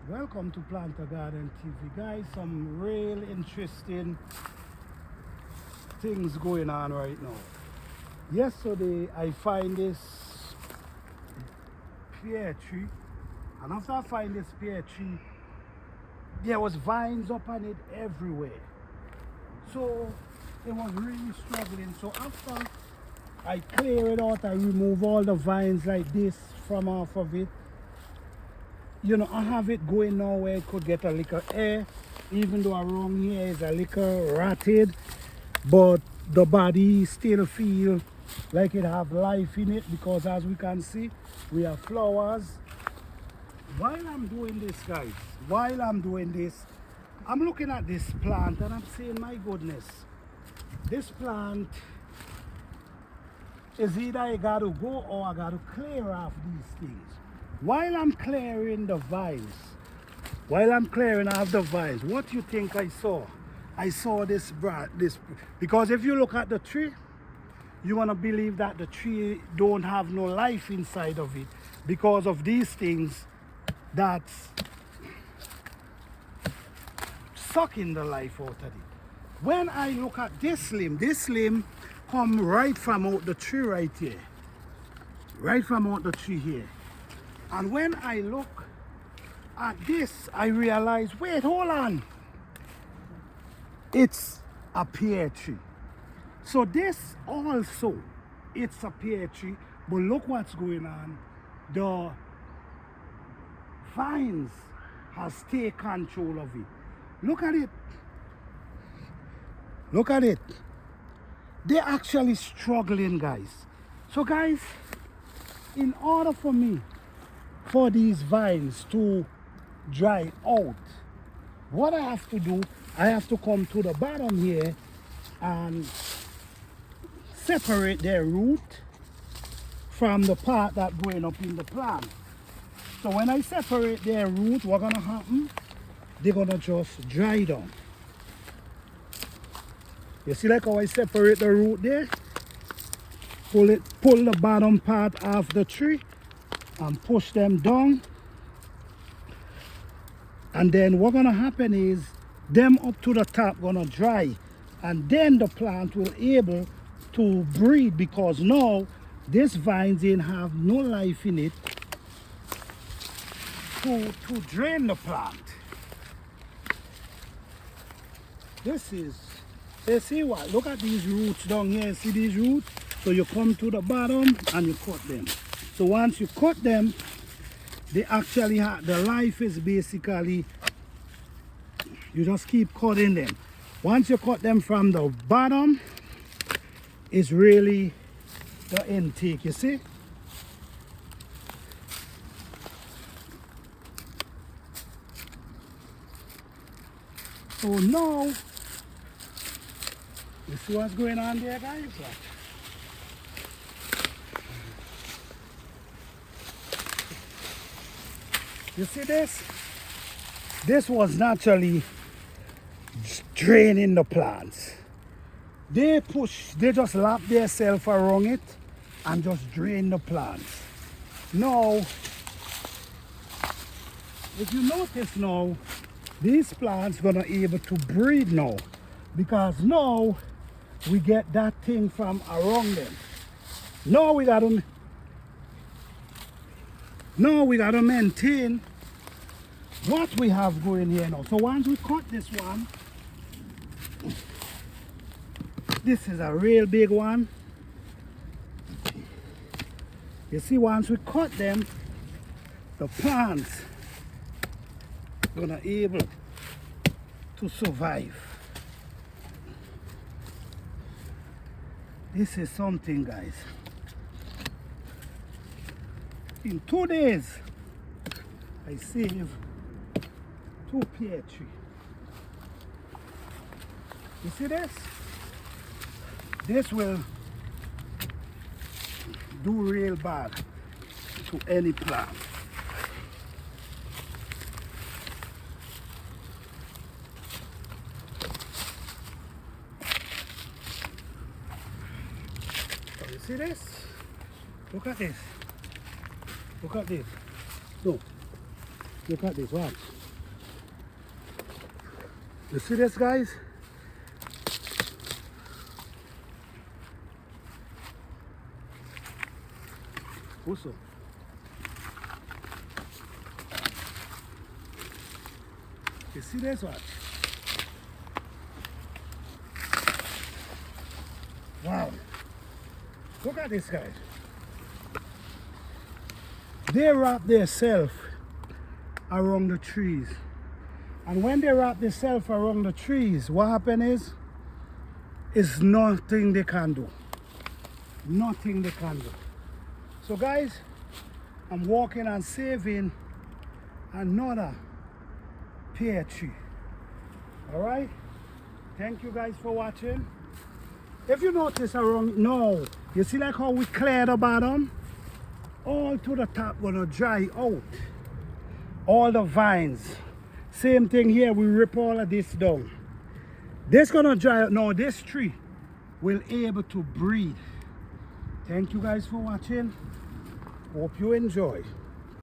Welcome to Planter Garden TV, guys. Some real interesting things going on right now. Yesterday I find this pear tree, and after I find this pear tree, there was vines up on it everywhere. So it was really struggling. So after I clear it out, I remove all the vines like this from off of it. You know, I have it going now where it could get a little air, even though around here is a little rotted, but the body still feel like it have life in it, because as we can see, we have flowers. While I'm doing this, guys, I'm looking at this plant and I'm saying, my goodness, this plant is either I got to go or I got to clear off these things. While I'm clearing the vines, off the vines, what do you think I saw? I saw this, because if you look at the tree, you want to believe that the tree don't have no life inside of it because of these things that's sucking the life out of it. When I look at this limb come right from out the tree right here. Right from out the tree here. And when I look at this, I realize, wait, hold on. It's a pear tree. So this also, it's a pear tree, but look what's going on. The vines has taken control of it. Look at it. Look at it. They're actually struggling, guys. So guys, in order for these vines to dry out, what I have to do, I have to come to the bottom here and separate their root from the part that's going up in the plant. So when I separate their root, what's gonna happen? They're gonna just dry down. You see like how I separate the root there? Pull the bottom part off the tree and push them down. And then what's gonna happen is them up to the top gonna dry, and then the plant will able to breathe, because now this vines didn't have no life in it to drain the plant. This is, you see what? Look at these roots down here. See these roots? So you come to the bottom and you cut them. So once you cut them, they actually have, the life is basically, you just keep cutting them. Once you cut them from the bottom, it's really the intake, you see? So now, you see what's going on there, guys? You see this? This was naturally draining the plants. They just lap themselves around it and just drain the plants. Now, if you notice now, these plants gonna able to breathe now, because now we get that thing from around them. Now we gotta maintain what we have going here now. So once we cut this one, this is a real big one. You see, once we cut them, the plants gonna able to survive. This is something, guys. In 2 days, I saved 2 pear trees. You see this? This will do real bad to any plant. So you see this? Look at this. Look at this. No. Look at this. Watch. You see this, guys? What's up? You see this one? Wow. Look at this, guys. They wrap themselves around the trees. And when they wrap themselves around the trees, what happens is nothing they can do. Nothing they can do. So guys, I'm walking and saving another pear tree. Alright? Thank you guys for watching. If you notice around now, you see like how we clear the bottom? All to the top gonna dry out. All the vines. Same thing here, we rip all of this down. This gonna dry out. Now this tree will able to breathe. Thank you guys for watching. Hope you enjoy.